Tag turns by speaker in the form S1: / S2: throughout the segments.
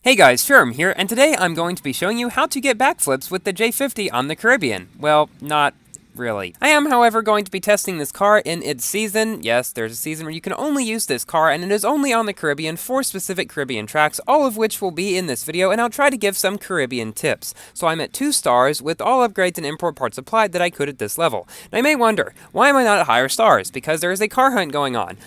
S1: Hey guys, Sherm here, and today I'm going to be showing you how to get backflips with the J50 on the Caribbean. Well, not really. I am, however, going to be testing this car in its season. Yes, there's a season where you can only use this car, and it is only on the Caribbean for specific Caribbean tracks, all of which will be in this video, and I'll try to give some Caribbean tips. So I'm at 2 stars with all upgrades and import parts applied that I could at this level. Now you may wonder, why am I not at higher stars? Because there is a car hunt going on.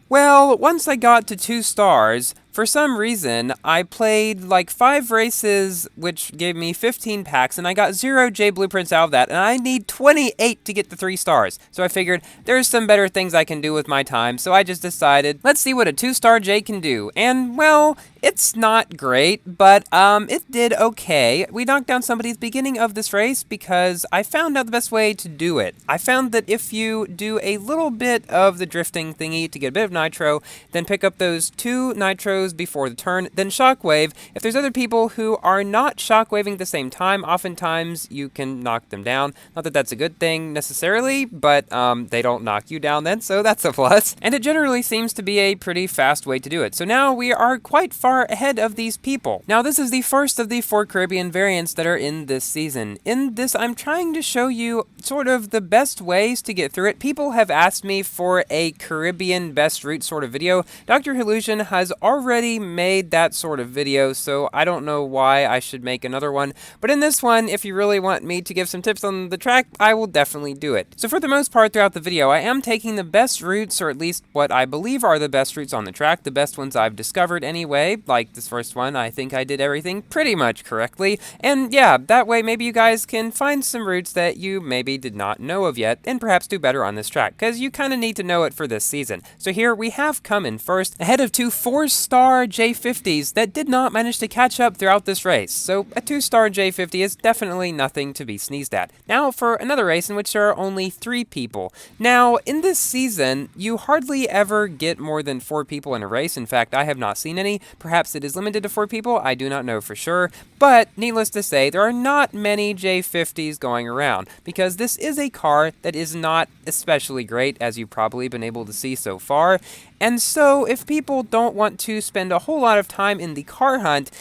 S1: Well, once I got to 2 stars, for some reason, I played like 5 races, which gave me 15 packs, and I got 0 J blueprints out of that, and I need 28 to get the 3 stars. So I figured there's some better things I can do with my time, so I just decided, let's see what a 2-star J can do. And, well, it's not great, but it did okay. We knocked down somebody at the beginning of this race because I found out the best way to do it. I found that if you do a little bit of the drifting thingy to get a bit of nitro, then pick up those 2 nitros before the turn, then shockwave. If there's other people who are not shockwaving at the same time, oftentimes you can knock them down. Not that that's a good thing necessarily, but they don't knock you down then, so that's a plus. And it generally seems to be a pretty fast way to do it. So now we are quite far ahead of these people. Now this is the first of the 4 Caribbean variants that are in this season. In this, I'm trying to show you sort of the best ways to get through it. People have asked me for a Caribbean best route sort of video. Dr. Illusion has already made that sort of video, so I don't know why I should make another one. But in this one, if you really want me to give some tips on the track, I will definitely do it. So for the most part throughout the video, I am taking the best routes, or at least what I believe are the best routes on the track, the best ones I've discovered anyway. Like this first one, I think I did everything pretty much correctly. And yeah, that way maybe you guys can find some routes that you maybe did not know of yet, and perhaps do better on this track, because you kind of need to know it for this season. So here we have come in first, ahead of 2 4-star J50s that did not manage to catch up throughout this race. So a 2-star J50 is definitely nothing to be sneezed at. Now for another race in which there are only 3 people. Now in this season, you hardly ever get more than 4 people in a race. In fact, I have not seen any. Perhaps it is limited to 4 people. I do not know for sure. But needless to say, there are not many J50s going around, because this is a car that is not especially great, as you've probably been able to see so far. And so if people don't want to spend a whole lot of time in the car hunt,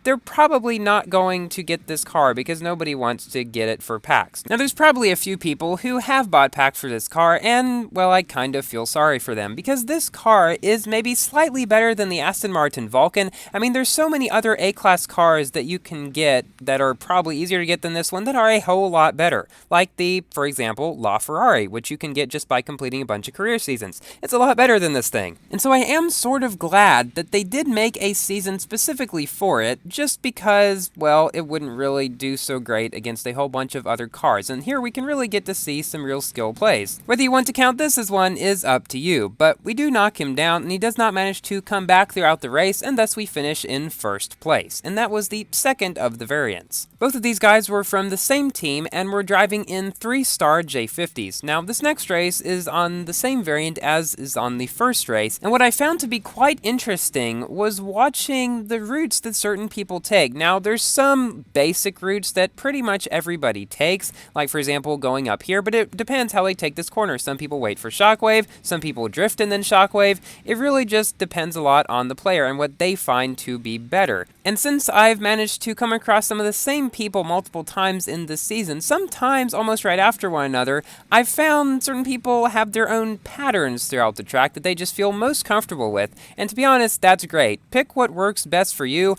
S1: they're probably not going to get this car because nobody wants to get it for packs. Now there's probably a few people who have bought packs for this car, and well, I kind of feel sorry for them, because this car is maybe slightly better than the Aston Martin Vulcan. I mean, there's so many other A-class cars that you can get that are probably easier to get than this one that are a whole lot better. Like the, for example, Ferrari, which you can get just by completing a bunch of career seasons. It's a lot better than this thing. And so I am sort of glad that they did make a season specifically for it, just because, well, it wouldn't really do so great against a whole bunch of other cars, and here we can really get to see some real skill plays. Whether you want to count this as one is up to you, but we do knock him down, and he does not manage to come back throughout the race, and thus we finish in first place, and that was the second of the variants. Both of these guys were from the same team, and were driving in 3-star J50s. Now, this next race is on the same variant as is on the first race, and what I found to be quite interesting was watching the routes that certain people take. Now, there's some basic routes that pretty much everybody takes, like for example going up here, but it depends how they take this corner. Some people wait for shockwave, some people drift and then shockwave. It really just depends a lot on the player and what they find to be better. And since I've managed to come across some of the same people multiple times in this season, sometimes almost right after one another, I've found certain people have their own patterns throughout the track that they just feel most comfortable with. And to be honest, that's great. Pick what works best for you.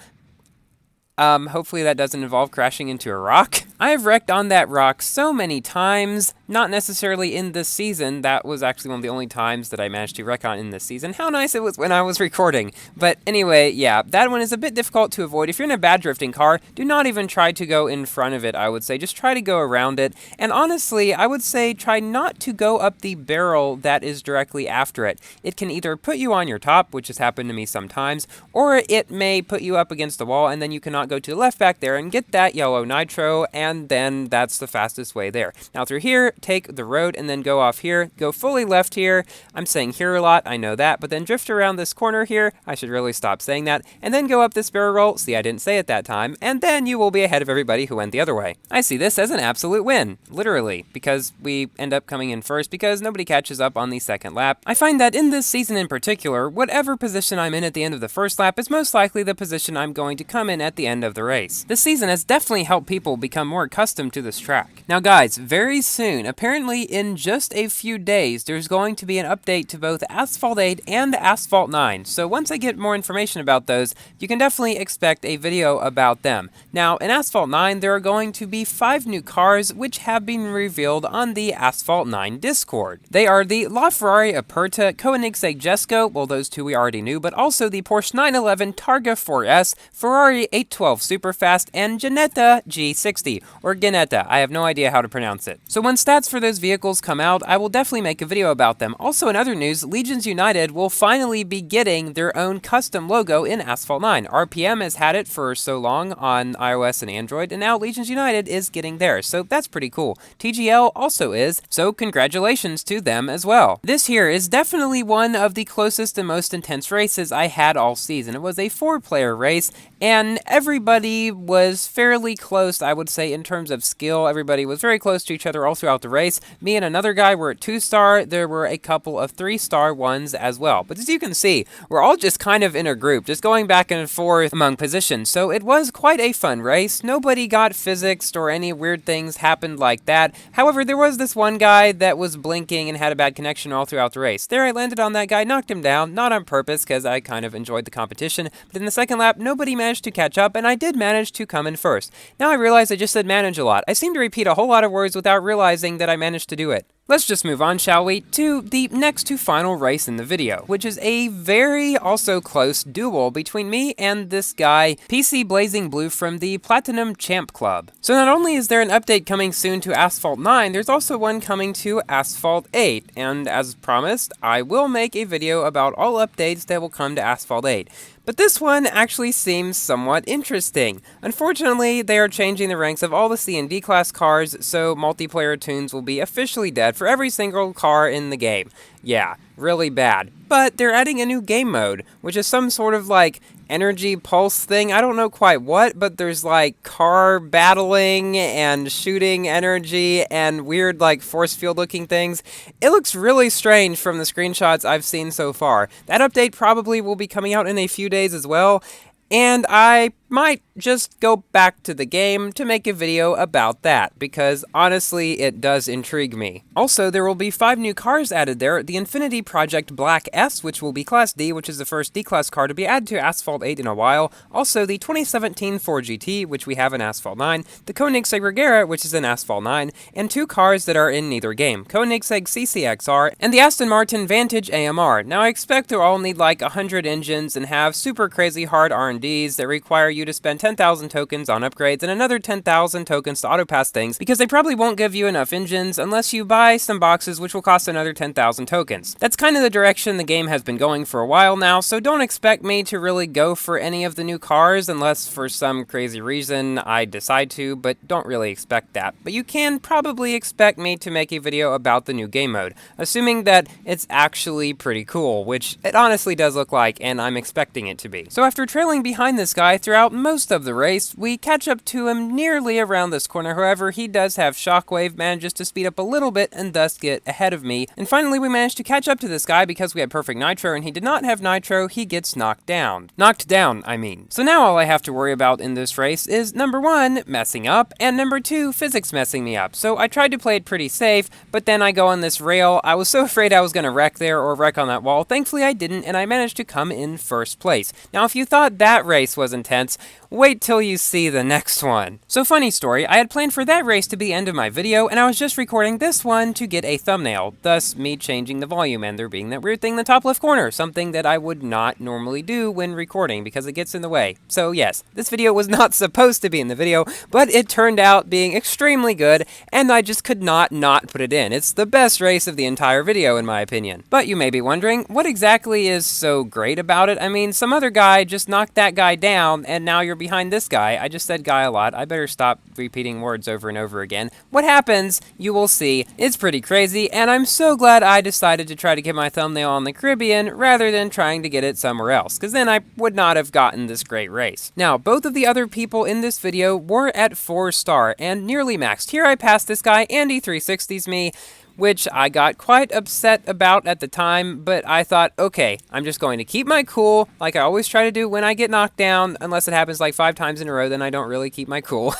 S1: Hopefully that doesn't involve crashing into a rock. I have wrecked on that rock so many times, not necessarily in this season. That was actually one of the only times that I managed to wreck on in this season. How nice it was when I was recording. But anyway, yeah, that one is a bit difficult to avoid. If you're in a bad drifting car, do not even try to go in front of it, I would say. Just try to go around it. And honestly, I would say try not to go up the barrel that is directly after it. It can either put you on your top, which has happened to me sometimes, or it may put you up against the wall, and then you cannot go to the left back there and get that yellow nitro, and and then that's the fastest way there. Now through here, take the road and then go off here, go fully left here. I'm saying here a lot, I know that, but then drift around this corner here. I should really stop saying that, and then go up this barrel roll. See, I didn't say it that time, and then you will be ahead of everybody who went the other way. I see this as an absolute win, literally, because we end up coming in first because nobody catches up on the second lap. I find that in this season in particular, whatever position I'm in at the end of the first lap is most likely the position I'm going to come in at the end of the race. This season has definitely helped people become more accustomed to this track. Now guys, very soon, apparently in just a few days, there's going to be an update to both Asphalt 8 and Asphalt 9. So once I get more information about those, you can definitely expect a video about them. Now in Asphalt 9, there are going to be 5 new cars which have been revealed on the Asphalt 9 Discord. They are the Ferrari Aperta Koenigsegg Jesko, well those two we already knew, but also the Porsche 911 Targa 4S, Ferrari 812 Superfast, and Ginetta G60, or Ginetta, I have no idea how to pronounce it. So when stats for those vehicles come out, I will definitely make a video about them. Also in other news, Legions United will finally be getting their own custom logo in Asphalt 9. RPM has had it for so long on iOS and Android, and now Legions United is getting theirs, so that's pretty cool. TGL also is, so congratulations to them as well. This here is definitely one of the closest and most intense races I had all season. It was a 4-player race, and everybody was fairly close, I would say, in terms of skill. Everybody was very close to each other all throughout the race. Me and another guy were at 2-star. There were a couple of 3-star ones as well. But as you can see, we're all just kind of in a group, just going back and forth among positions. So it was quite a fun race. Nobody got physicsed or any weird things happened like that. However, there was this one guy that was blinking and had a bad connection all throughout the race. There I landed on that guy, knocked him down, not on purpose because I kind of enjoyed the competition. But in the second lap, nobody managed to catch up, and I did manage to come in first. Now I realize I just said manage a lot. I seem to repeat a whole lot of words without realizing that I managed to do it. Let's just move on, shall we, to the next to final race in the video, which is a very also close duel between me and this guy, PC Blazing Blue from the Platinum Champ Club. So not only is there an update coming soon to Asphalt 9, there's also one coming to Asphalt 8, and as promised, I will make a video about all updates that will come to Asphalt 8. But this one actually seems somewhat interesting. Unfortunately, they are changing the ranks of all the C and D class cars, so multiplayer tunes will be officially dead for every single car in the game. Yeah, really bad. But they're adding a new game mode, which is some sort of like energy pulse thing. I don't know quite what, but there's like car battling and shooting energy and weird like force field looking things. It looks really strange from the screenshots I've seen so far. That update probably will be coming out in a few days as well. And I might just go back to the game to make a video about that, because honestly, it does intrigue me. Also, there will be 5 new cars added there. The Infinity Project Black S, which will be Class D, which is the first D-Class car to be added to Asphalt 8 in a while. Also, the 2017 Ford GT, which we have in Asphalt 9. The Koenigsegg Regera, which is in Asphalt 9. And 2 cars that are in neither game. Koenigsegg CCXR and the Aston Martin Vantage AMR. Now, I expect they'll all need like 100 engines and have super crazy hard R&Ds that require you to spend 10,000 tokens on upgrades and another 10,000 tokens to auto-pass things, because they probably won't give you enough engines unless you buy some boxes, which will cost another 10,000 tokens. That's kind of the direction the game has been going for a while now, so don't expect me to really go for any of the new cars unless for some crazy reason I decide to, but don't really expect that. But you can probably expect me to make a video about the new game mode, assuming that it's actually pretty cool, which it honestly does look like, and I'm expecting it to be. So after trailing behind this guy throughout most of the race, we catch up to him nearly around this corner. However, he does have Shockwave, manages to speed up a little bit and thus get ahead of me. And finally, we managed to catch up to this guy because we had perfect nitro and he did not have nitro. He gets knocked down. Knocked down, I mean. So now all I have to worry about in this race is number 1, messing up, and number 2, physics messing me up. So I tried to play it pretty safe, but then I go on this rail. I was so afraid I was going to wreck there or wreck on that wall. Thankfully, I didn't, and I managed to come in first place. Now, if you thought that race was intense, wait till you see the next one. So funny story, I had planned for that race to be the end of my video, and I was just recording this one to get a thumbnail, thus me changing the volume and there being that weird thing in the top left corner, something that I would not normally do when recording because it gets in the way. So yes, this video was not supposed to be in the video, but it turned out being extremely good, and I just could not put it in. It's the best race of the entire video in my opinion. But you may be wondering, what exactly is so great about it? I mean, some other guy just knocked that guy down, and now you're behind this guy. I just said guy a lot. I better stop repeating words over and over again. What happens, you will see. It's pretty crazy, and I'm so glad I decided to try to get my thumbnail on the Caribbean rather than trying to get it somewhere else, because then I would not have gotten this great race. Now, both of the other people in this video were at 4-star and nearly maxed. Here I passed this guy, and he 360s me, which I got quite upset about at the time, but I thought, okay, I'm just going to keep my cool, like I always try to do when I get knocked down, unless it happens like 5 times in a row, then I don't really keep my cool.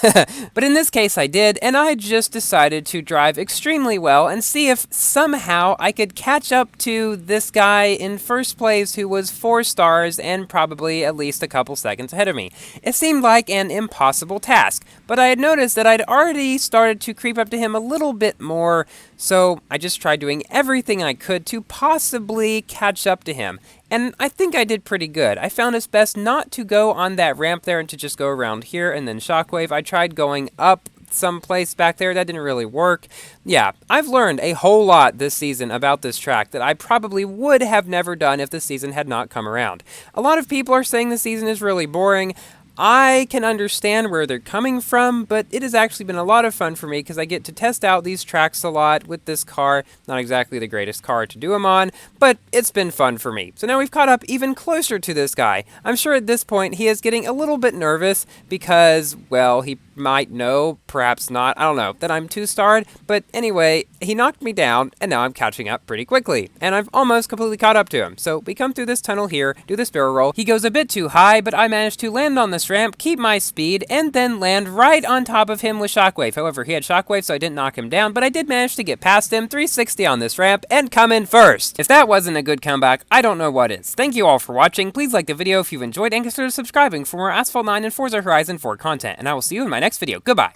S1: But in this case I did, and I just decided to drive extremely well and see if somehow I could catch up to this guy in first place who was 4 stars and probably at least a couple seconds ahead of me. It seemed like an impossible task, but I had noticed that I'd already started to creep up to him a little bit more, so I just tried doing everything I could to possibly catch up to him. And I think I did pretty good. I found it's best not to go on that ramp there and to just go around here and then shockwave. I tried going up someplace back there. That didn't really work. Yeah, I've learned a whole lot this season about this track that I probably would have never done if the season had not come around. A lot of people are saying the season is really boring. I can understand where they're coming from, but it has actually been a lot of fun for me because I get to test out these tracks a lot with this car. Not exactly the greatest car to do them on, but it's been fun for me. So now we've caught up even closer to this guy. I'm sure at this point he is getting a little bit nervous because, well, he might know, perhaps not, I don't know, that I'm 2-starred. But anyway, he knocked me down, and now I'm catching up pretty quickly. And I've almost completely caught up to him. So we come through this tunnel here, do this barrel roll. He goes a bit too high, but I managed to land on this ramp, keep my speed, and then land right on top of him with shockwave. However, he had shockwave, so I didn't knock him down, but I did manage to get past him, 360 on this ramp, and come in first. If that wasn't a good comeback, I don't know what is. Thank you all for watching. Please like the video if you've enjoyed, and consider subscribing for more Asphalt 9 and Forza Horizon 4 content. And I will see you in my next video. Goodbye.